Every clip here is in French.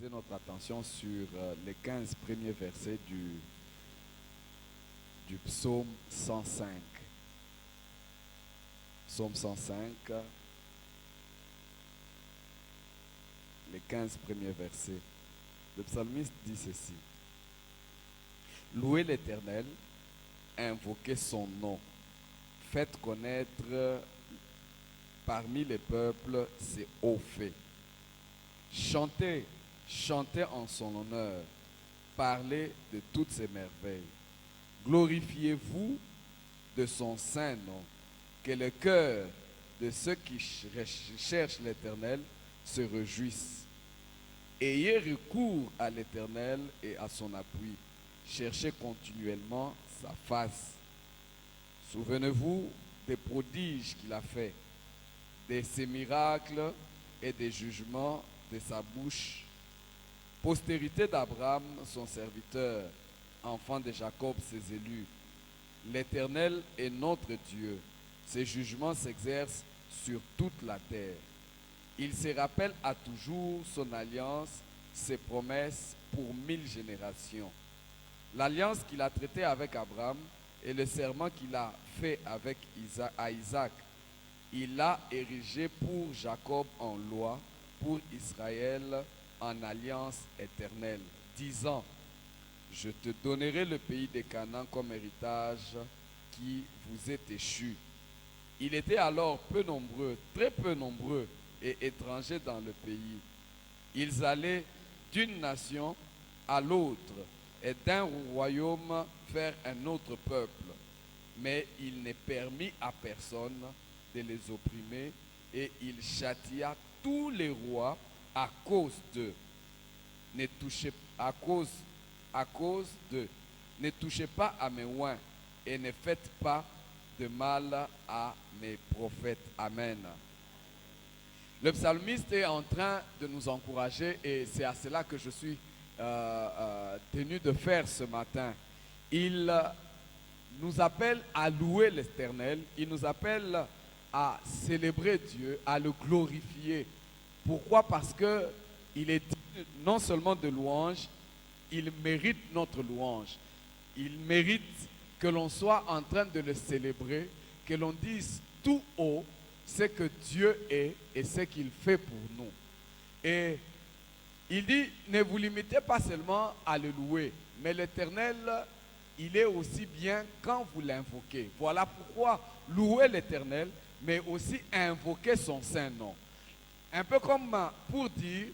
focaliser notre attention sur les 15 premiers versets du psaume 105. Psaume 105, les 15 premiers versets. Le psalmiste dit ceci: Louez l'Éternel, invoquez son nom, faites connaître parmi les peuples ses hauts faits. Chantez, chantez en son honneur, parlez de toutes ses merveilles. Glorifiez-vous de son saint nom, que le cœur de ceux qui cherchent l'Éternel se réjouisse. Ayez recours à l'Éternel et à son appui. Cherchez continuellement sa face. Souvenez-vous des prodiges qu'il a faits, de ses miracles et des jugements de sa bouche. Postérité d'Abraham, son serviteur, enfant de Jacob, ses élus. L'Éternel est notre Dieu. Ses jugements s'exercent sur toute la terre. Il se rappelle à toujours son alliance, ses promesses pour 1000 générations. L'alliance qu'il a traitée avec Abraham et le serment qu'il a fait avec Isaac, il l'a érigé pour Jacob en loi, pour Israël en alliance éternelle, disant: Je te donnerai le pays des Canaan comme héritage qui vous est échu. Il était alors peu nombreux, très peu nombreux et étrangers dans le pays. Ils allaient d'une nation à l'autre et d'un royaume vers un autre peuple. Mais il n'est permis à personne de les opprimer et il châtia tous les rois à cause d'eux. Ne touchez ne touchez pas à mes oins et ne faites pas de mal à mes prophètes. Amen. Le psalmiste est en train de nous encourager et c'est à cela que je suis tenu de faire ce matin. Il nous appelle à louer l'Éternel, il nous appelle à célébrer Dieu, à le glorifier. Pourquoi? Parce que il est digne non seulement de louange, il mérite notre louange. Il mérite que l'on soit en train de le célébrer, que l'on dise tout haut ce que Dieu est et ce qu'il fait pour nous. Et il dit, ne vous limitez pas seulement à le louer, mais l'Éternel, il est aussi bien quand vous l'invoquez. Voilà pourquoi louer l'Éternel, mais aussi invoquer son saint nom. Un peu comme pour dire,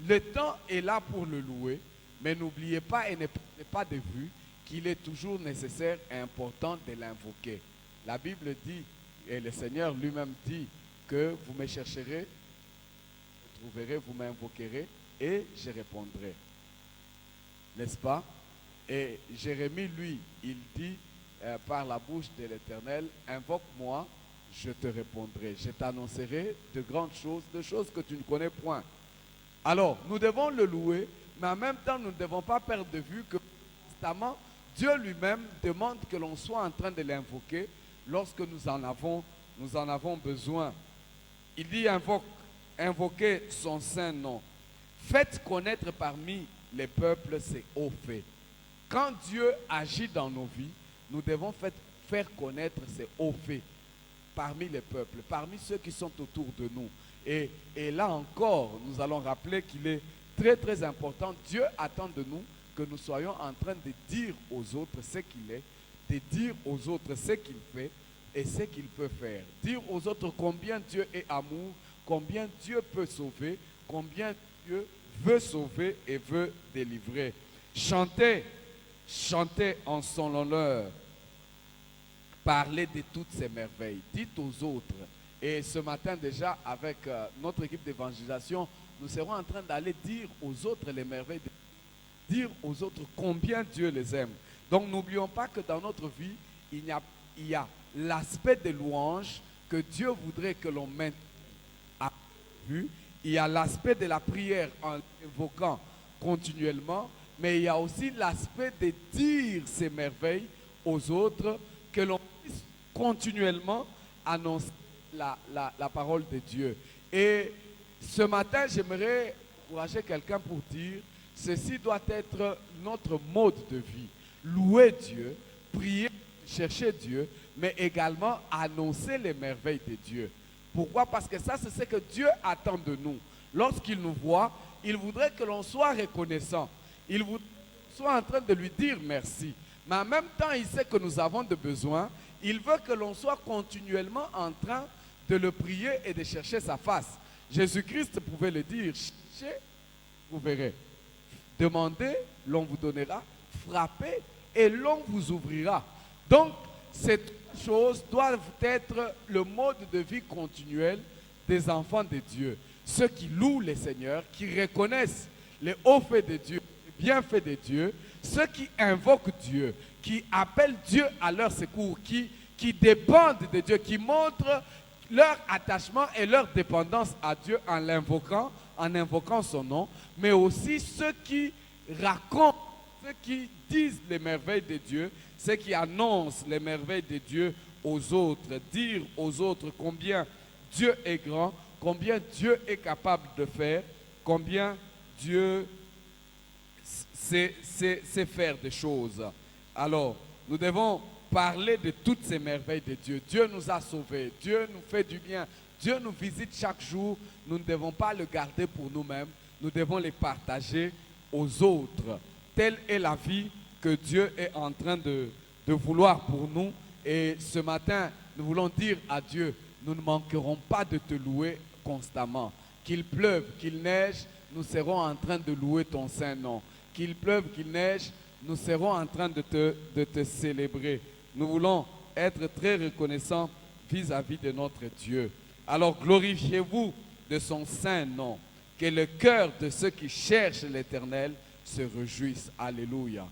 le temps est là pour le louer, mais n'oubliez pas et ne perdez pas de vue qu'il est toujours nécessaire et important de l'invoquer. La Bible dit, et le Seigneur lui-même dit, que vous me chercherez, vous trouverez, vous m'invoquerez et je répondrai. N'est-ce pas? Et Jérémie, lui, il dit par la bouche de l'Éternel, invoque-moi, je te répondrai. Je t'annoncerai de grandes choses, de choses que tu ne connais point. Alors, nous devons le louer, mais en même temps, nous ne devons pas perdre de vue que constamment, Dieu lui-même demande que l'on soit en train de l'invoquer lorsque nous en avons besoin. Il dit invoquez son saint nom. Faites connaître parmi les peuples ses hauts faits. Quand Dieu agit dans nos vies, nous devons faire connaître ses hauts faits parmi les peuples, parmi ceux qui sont autour de nous. Et là encore, nous allons rappeler qu'il est très très important. Dieu attend de nous que nous soyons en train de dire aux autres ce qu'il est, de dire aux autres ce qu'il fait et ce qu'il peut faire. Dire aux autres combien Dieu est amour, combien Dieu peut sauver, combien Dieu veut sauver et veut délivrer. Chantez, chantez en son honneur. Parlez de toutes ces merveilles. Dites aux autres. Et ce matin déjà, avec notre équipe d'évangélisation, nous serons en train d'aller dire aux autres les merveilles, dire aux autres combien Dieu les aime. Donc n'oublions pas que dans notre vie, il y a l'aspect de louange que Dieu voudrait que l'on mette à vue. Il y a l'aspect de la prière en invoquant continuellement, mais il y a aussi l'aspect de dire ces merveilles aux autres, que l'on puisse continuellement annoncer la parole de Dieu. Et ce matin, j'aimerais encourager quelqu'un pour dire, ceci doit être notre mode de vie. Louer Dieu, prier, chercher Dieu, mais également annoncer les merveilles de Dieu. Pourquoi? Parce que ça, c'est ce que Dieu attend de nous. Lorsqu'il nous voit, il voudrait que l'on soit reconnaissant. Il voudrait qu'on soit en train de lui dire merci. Mais en même temps, il sait que nous avons des besoins. Il veut que l'on soit continuellement en train de le prier et de chercher sa face. Jésus-Christ pouvait le dire, cherchez, vous verrez. Demandez, l'on vous donnera. Frappez et l'on vous ouvrira. Donc, ces choses doivent être le mode de vie continuel des enfants de Dieu. Ceux qui louent le Seigneur, qui reconnaissent les hauts faits de Dieu, les bienfaits de Dieu, ceux qui invoquent Dieu, qui appellent Dieu à leur secours, qui dépendent de Dieu, qui montrent leur attachement et leur dépendance à Dieu en invoquant son nom, mais aussi ceux qui racontent, ceux qui disent les merveilles de Dieu, ceux qui annoncent les merveilles de Dieu aux autres, dire aux autres combien Dieu est grand, combien Dieu est capable de faire, combien Dieu sait faire des choses. Alors, nous devons parler de toutes ces merveilles de Dieu. Dieu nous a sauvés, Dieu nous fait du bien, Dieu nous visite chaque jour. Nous ne devons pas le garder pour nous-mêmes, nous devons les partager aux autres. Telle est la vie que Dieu est en train de vouloir pour nous. Et ce matin, nous voulons dire à Dieu, nous ne manquerons pas de te louer constamment. Qu'il pleuve, qu'il neige, nous serons en train de louer ton saint nom. Qu'il pleuve, qu'il neige, nous serons en train de te célébrer. Nous voulons être très reconnaissants vis-à-vis de notre Dieu. Alors glorifiez-vous de son saint nom. Que le cœur de ceux qui cherchent l'Éternel se réjouisse. Alléluia.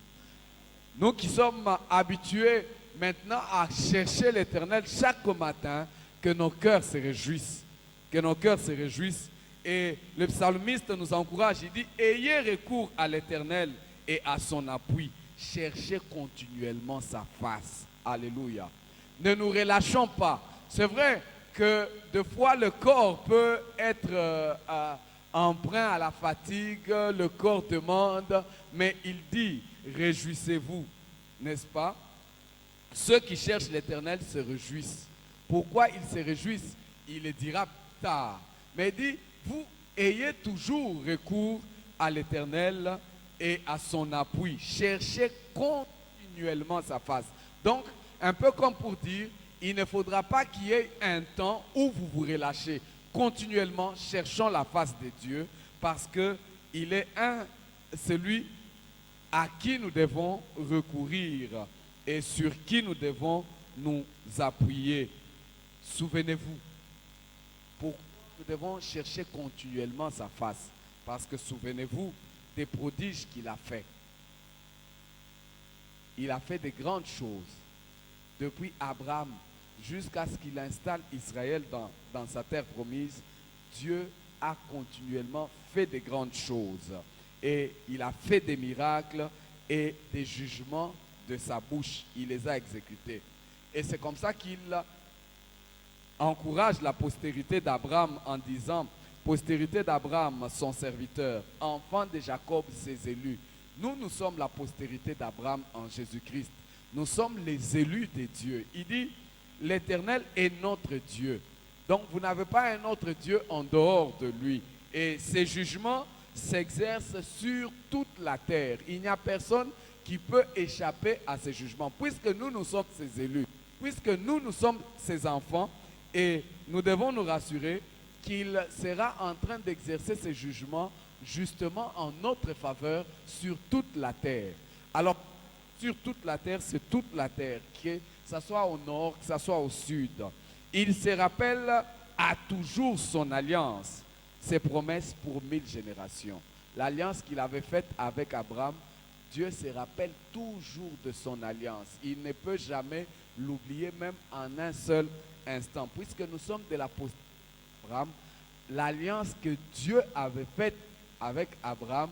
Nous qui sommes habitués maintenant à chercher l'Éternel chaque matin, que nos cœurs se réjouissent. Que nos cœurs se réjouissent. Et le psalmiste nous encourage, il dit, ayez recours à l'Éternel et à son appui. Cherchez continuellement sa face. Alléluia. Ne nous relâchons pas. C'est vrai que des fois le corps peut être emprunt à la fatigue, le corps demande, mais il dit, réjouissez-vous, n'est-ce pas? Ceux qui cherchent l'Éternel se réjouissent. Pourquoi ils se réjouissent? Il le dira plus tard. Mais il dit, vous ayez toujours recours à l'Éternel et à son appui. Cherchez continuellement sa face. Donc, un peu comme pour dire, il ne faudra pas qu'il y ait un temps où vous vous relâchez. Continuellement, cherchons la face de Dieu parce qu'il est celui à qui nous devons recourir et sur qui nous devons nous appuyer. Souvenez-vous, nous devons chercher continuellement sa face parce que souvenez-vous des prodiges qu'il a fait. Il a fait de grandes choses depuis Abraham jusqu'à ce qu'il installe Israël dans sa terre promise. Dieu a continuellement fait de grandes choses et il a fait des miracles et des jugements de sa bouche. Il les a exécutés. Et c'est comme ça qu'il encourage la postérité d'Abraham en disant, postérité d'Abraham, son serviteur, enfant de Jacob, ses élus. Nous sommes la postérité d'Abraham en Jésus-Christ. Nous sommes les élus de Dieu. Il dit, l'Éternel est notre Dieu. Donc vous n'avez pas un autre Dieu en dehors de lui. Et ses jugements s'exercent sur toute la terre. Il n'y a personne qui peut échapper à ces jugements. Puisque nous sommes ses élus, puisque nous sommes ses enfants, et nous devons nous rassurer qu'il sera en train d'exercer ses jugements justement en notre faveur sur toute la terre. Alors, sur toute la terre, c'est toute la terre, que ce soit au nord, que ce soit au sud. Il se rappelle à toujours son alliance, ses promesses pour 1000 générations. L'alliance qu'il avait faite avec Abraham, Dieu se rappelle toujours de son alliance. Il ne peut jamais l'oublier, même en un seul instant. Puisque nous sommes de la postérité d'Abraham, l'alliance que Dieu avait faite avec Abraham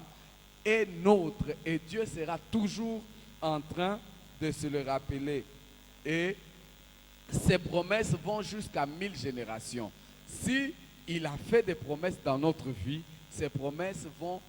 est nôtre. Et Dieu sera toujours en train de se le rappeler. Et ces promesses vont jusqu'à 1000 générations. Si il a fait des promesses dans notre vie, ces promesses vont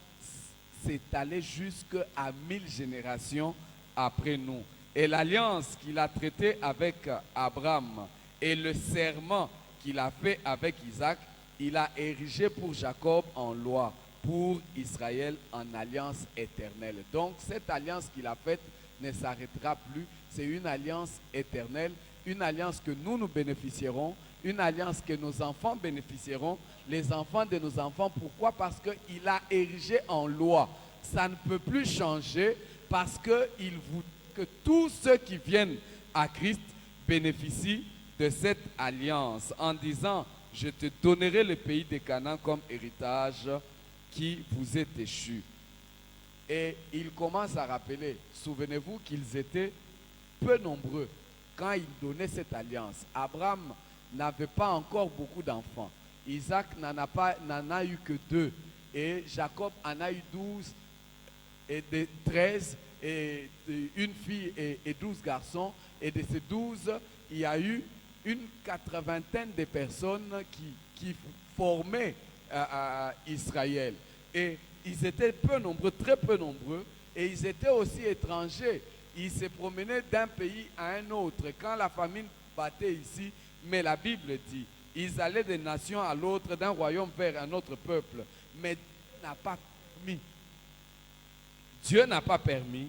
s'étaler jusqu'à 1000 générations après nous. Et l'alliance qu'il a traitée avec Abraham et le serment qu'il a fait avec Isaac, il a érigé pour Jacob en loi, pour Israël en alliance éternelle. Donc cette alliance qu'il a faite ne s'arrêtera plus. C'est une alliance éternelle, une alliance que nous bénéficierons, une alliance que nos enfants bénéficieront, les enfants de nos enfants. Pourquoi? Parce qu'il a érigé en loi. Ça ne peut plus changer parce qu'il veut que tous ceux qui viennent à Christ bénéficient de cette alliance en disant: je te donnerai le pays de Canaan comme héritage qui vous est échu. Et il commence à rappeler, souvenez-vous qu'ils étaient peu nombreux quand il donnait cette alliance. Abraham n'avait pas encore beaucoup d'enfants. Isaac n'en a eu que 2. Et Jacob en a eu 12 et 13, et une fille et 12 garçons. Et de ces 12, il y a eu une 80aine de personnes qui formaient Israël. Et ils étaient peu nombreux, très peu nombreux, et ils étaient aussi étrangers. Ils se promenaient d'un pays à un autre. Quand la famine battait ici, mais la Bible dit, ils allaient d'une nation à l'autre, d'un royaume vers un autre peuple. Mais Dieu n'a pas permis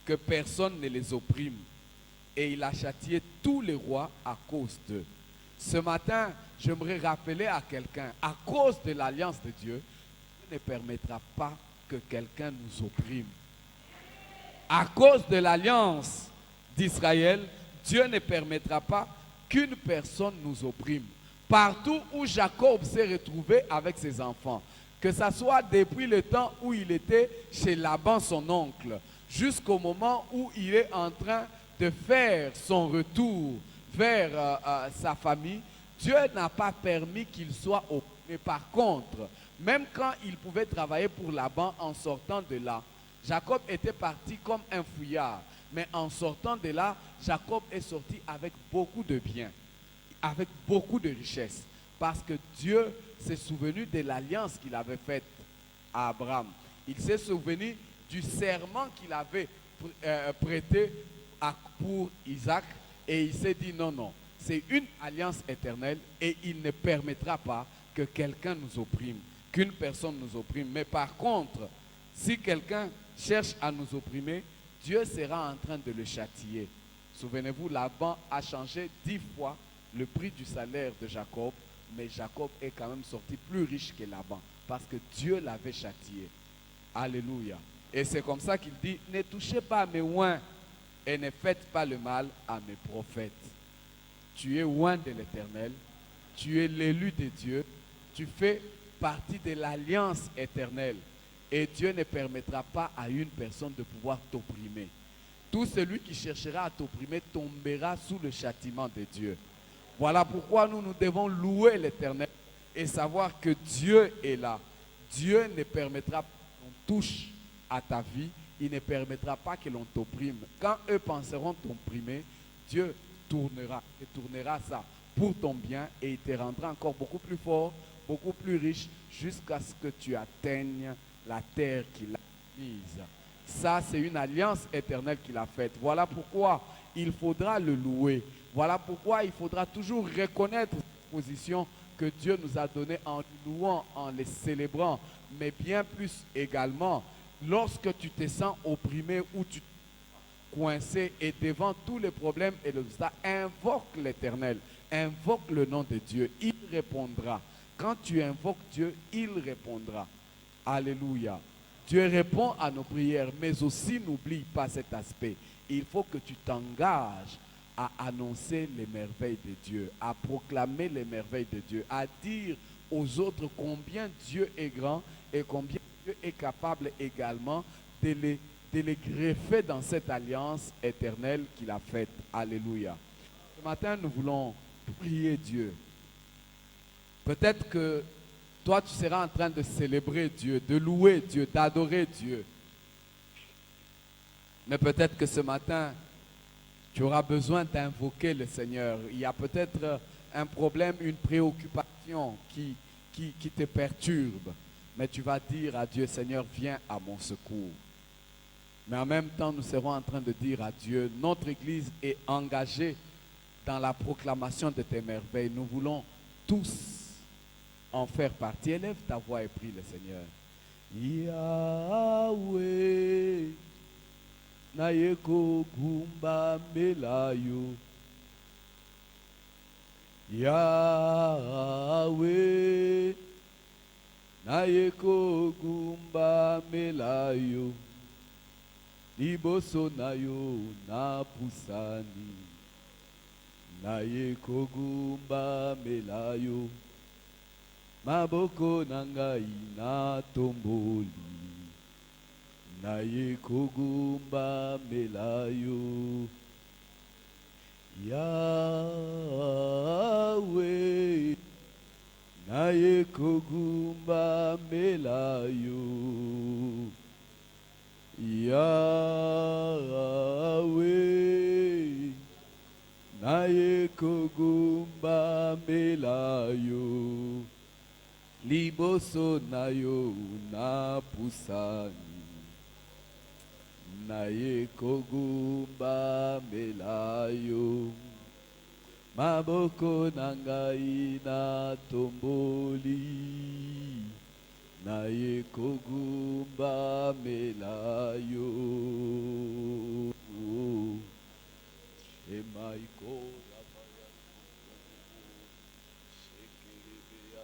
que personne ne les opprime. Et il a châtié tous les rois à cause d'eux. Ce matin, j'aimerais rappeler à quelqu'un, à cause de l'alliance de Dieu, Dieu ne permettra pas que quelqu'un nous opprime. À cause de l'alliance d'Israël, Dieu ne permettra pas qu'une personne nous opprime. Partout où Jacob s'est retrouvé avec ses enfants, que ce soit depuis le temps où il était chez Laban, son oncle, jusqu'au moment où il est en train de faire son retour vers sa famille, Dieu n'a pas permis qu'il soit opprimé. Par contre, même quand il pouvait travailler pour Laban en sortant de là, Jacob était parti comme un fouillard. Mais en sortant de là, Jacob est sorti avec beaucoup de biens, avec beaucoup de richesses. Parce que Dieu s'est souvenu de l'alliance qu'il avait faite à Abraham. Il s'est souvenu du serment qu'il avait prêté pour Isaac. Et il s'est dit non, non, c'est une alliance éternelle et il ne permettra pas que quelqu'un nous opprime, qu'une personne nous opprime. Mais par contre, si quelqu'un cherche à nous opprimer, Dieu sera en train de le châtier. Souvenez-vous, Laban a changé 10 fois le prix du salaire de Jacob, mais Jacob est quand même sorti plus riche que Laban, parce que Dieu l'avait châtié. Alléluia. Et c'est comme ça qu'il dit, ne touchez pas à mes oins et ne faites pas le mal à mes prophètes. Tu es oint de l'Éternel, tu es l'élu de Dieu, tu fais partie de l'alliance éternelle. Et Dieu ne permettra pas à une personne de pouvoir t'opprimer. Tout celui qui cherchera à t'opprimer tombera sous le châtiment de Dieu. Voilà pourquoi nous devons louer l'Éternel et savoir que Dieu est là. Dieu ne permettra pas qu'on touche à ta vie. Il ne permettra pas que l'on t'opprime. Quand eux penseront t'opprimer, Dieu tournera ça pour ton bien et il te rendra encore beaucoup plus fort, beaucoup plus riche, jusqu'à ce que tu atteignes la terre qu'il a mise. Ça, c'est une alliance éternelle qu'il a faite. Voilà pourquoi il faudra le louer. Voilà pourquoi il faudra toujours reconnaître cette position que Dieu nous a donnée en louant, en les célébrant. Mais bien plus également, lorsque tu te sens opprimé ou tu te sens coincé et devant tous les problèmes et les obstacles, invoque l'Éternel, invoque le nom de Dieu. Il répondra. Quand tu invoques Dieu, il répondra. Alléluia. Dieu répond à nos prières, mais aussi n'oublie pas cet aspect. Il faut que tu t'engages à annoncer les merveilles de Dieu, à proclamer les merveilles de Dieu, à dire aux autres combien Dieu est grand et combien Dieu est capable également de les greffer dans cette alliance éternelle qu'il a faite. Alléluia. Ce matin, nous voulons prier Dieu. Peut-être que toi, tu seras en train de célébrer Dieu, de louer Dieu, d'adorer Dieu. Mais peut-être que ce matin, tu auras besoin d'invoquer le Seigneur. Il y a peut-être un problème, une préoccupation qui qui te perturbent. Mais tu vas dire à Dieu, Seigneur, viens à mon secours. Mais en même temps, nous serons en train de dire à Dieu, notre Église est engagée dans la proclamation de tes merveilles. Nous voulons tous en faire partie. Élève ta voix et prie le Seigneur. Yahweh, Nayeko Gumba Melayo. Yahweh, Nayeko Gumba Melayo. Liboso nayo na pusani. Nayeko Gumba Melayo. Maboko nangai na tomboli. Nayeko Gumba Melayo. Yahweh, Nayeko Gumba Melayo. Yahweh, Nayeko Gumba Melayo. Liboso nayo na pusani. Nayeko Gumba Melayo. Maboko nangai na tomboli. Nayeko Gumba Melayo. Shemaiko Rabaya. Shekerebeya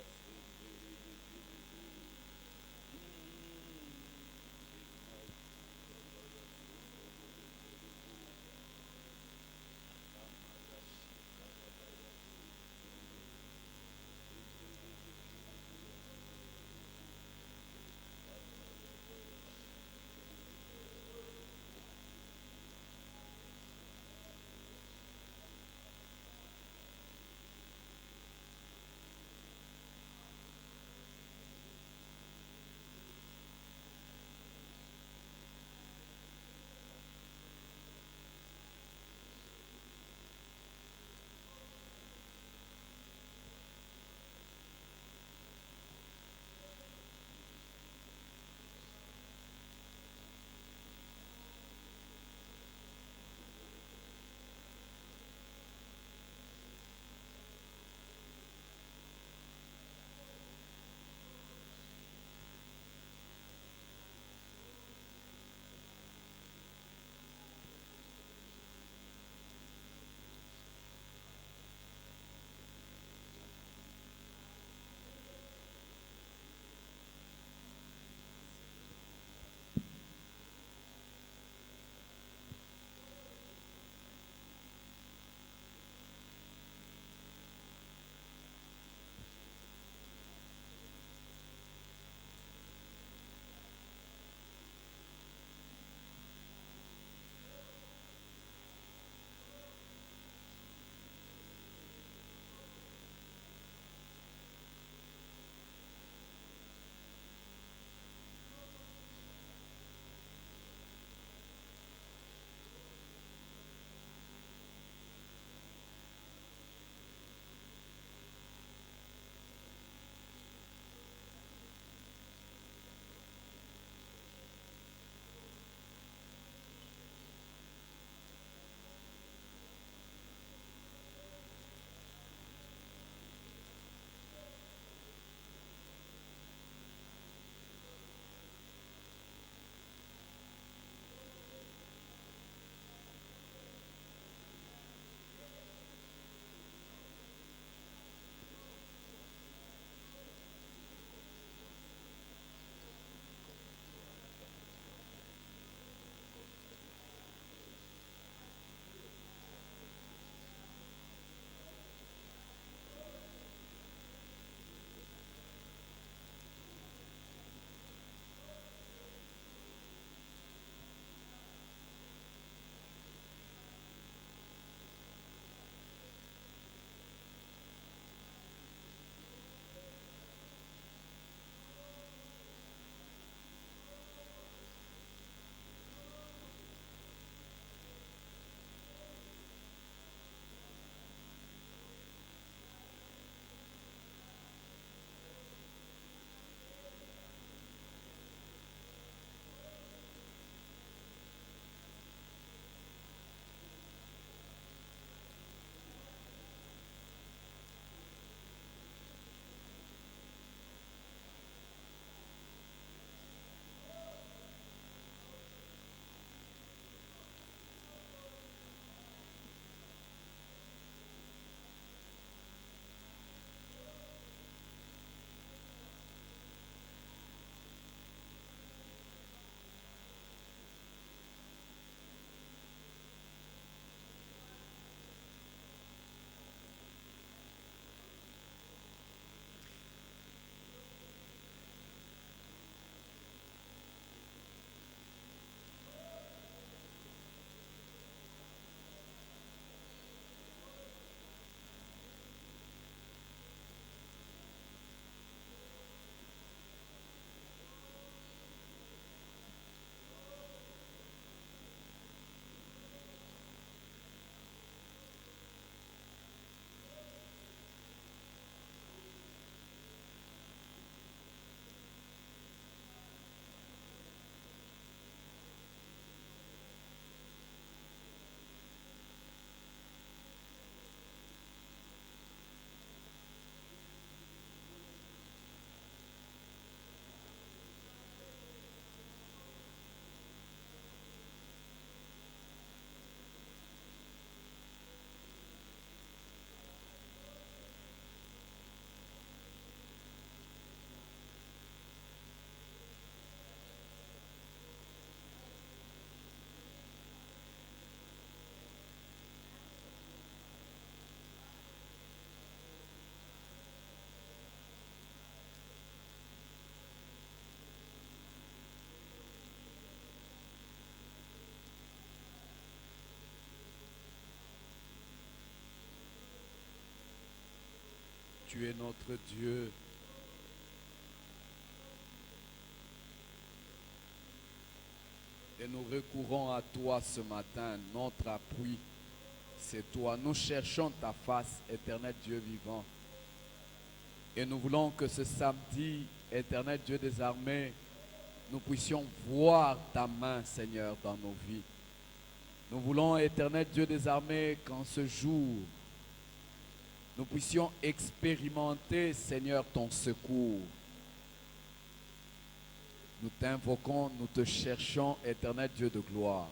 tu es notre Dieu. Et nous recourons à toi ce matin, notre appui, c'est toi. Nous cherchons ta face, éternel Dieu vivant. Et nous voulons que ce samedi, éternel Dieu des armées, nous puissions voir ta main, Seigneur, dans nos vies. Nous voulons, éternel Dieu des armées, qu'en ce jour, nous puissions expérimenter, Seigneur, ton secours. Nous t'invoquons, nous te cherchons, éternel Dieu de gloire.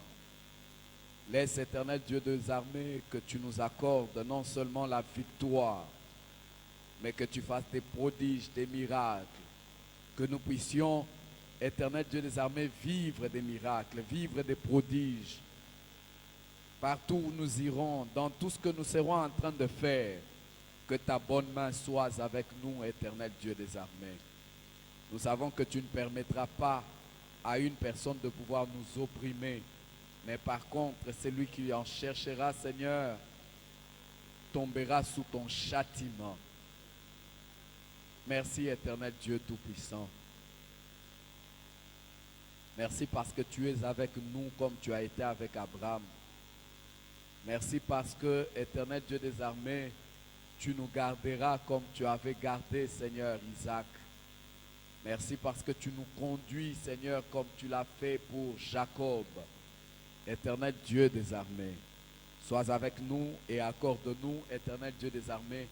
Laisse, éternel Dieu des armées, que tu nous accordes non seulement la victoire, mais que tu fasses des prodiges, des miracles, que nous puissions, éternel Dieu des armées, vivre des miracles, vivre des prodiges. Partout où nous irons, dans tout ce que nous serons en train de faire, que ta bonne main soit avec nous, éternel Dieu des armées. Nous savons que tu ne permettras pas à une personne de pouvoir nous opprimer, mais par contre, celui qui en cherchera, Seigneur, tombera sous ton châtiment. Merci, éternel Dieu Tout-Puissant. Merci parce que tu es avec nous comme tu as été avec Abraham. Merci parce que, éternel Dieu des armées, tu nous garderas comme tu avais gardé, Seigneur, Isaac. Merci parce que tu nous conduis, Seigneur, comme tu l'as fait pour Jacob. Éternel Dieu des armées, sois avec nous et accorde-nous, éternel Dieu des armées,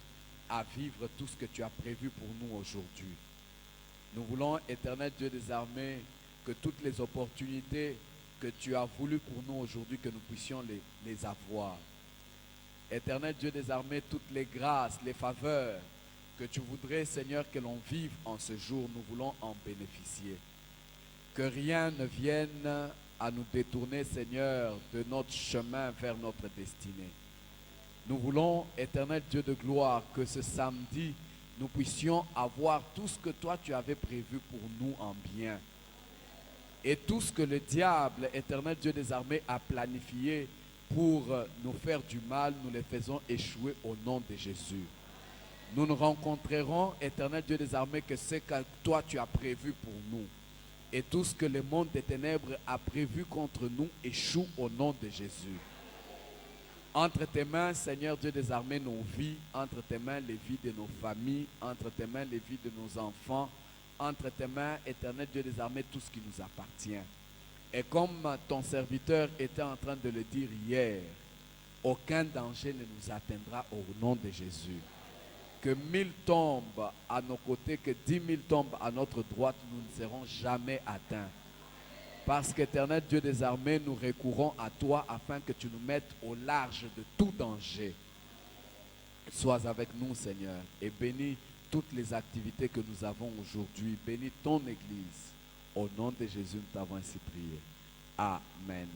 à vivre tout ce que tu as prévu pour nous aujourd'hui. Nous voulons, éternel Dieu des armées, que toutes les opportunités que tu as voulu pour nous aujourd'hui, que nous puissions les avoir. Éternel Dieu des armées, toutes les grâces, les faveurs que tu voudrais, Seigneur, que l'on vive en ce jour, nous voulons en bénéficier. Que rien ne vienne à nous détourner, Seigneur, de notre chemin vers notre destinée. Nous voulons, éternel Dieu de gloire, que ce samedi, nous puissions avoir tout ce que toi tu avais prévu pour nous en bien. Et tout ce que le diable, éternel Dieu des armées, a planifié pour nous faire du mal, nous les faisons échouer au nom de Jésus. Nous ne rencontrerons, éternel Dieu des armées, que ce que toi tu as prévu pour nous. Et tout ce que le monde des ténèbres a prévu contre nous échoue au nom de Jésus. Entre tes mains, Seigneur Dieu des armées, nos vies, entre tes mains, les vies de nos familles, entre tes mains, les vies de nos enfants, entre tes mains, éternel Dieu des armées, tout ce qui nous appartient. Et comme ton serviteur était en train de le dire hier, aucun danger ne nous atteindra au nom de Jésus. Que 1000 tombent à nos côtés, que 10 000 tombent à notre droite, nous ne serons jamais atteints. Parce qu'éternel Dieu des armées, nous recourons à toi afin que tu nous mettes au large de tout danger. Sois avec nous, Seigneur, et bénis toutes les activités que nous avons aujourd'hui. Bénis ton Église. Au nom de Jésus, nous t'avons ainsi prié. Amen.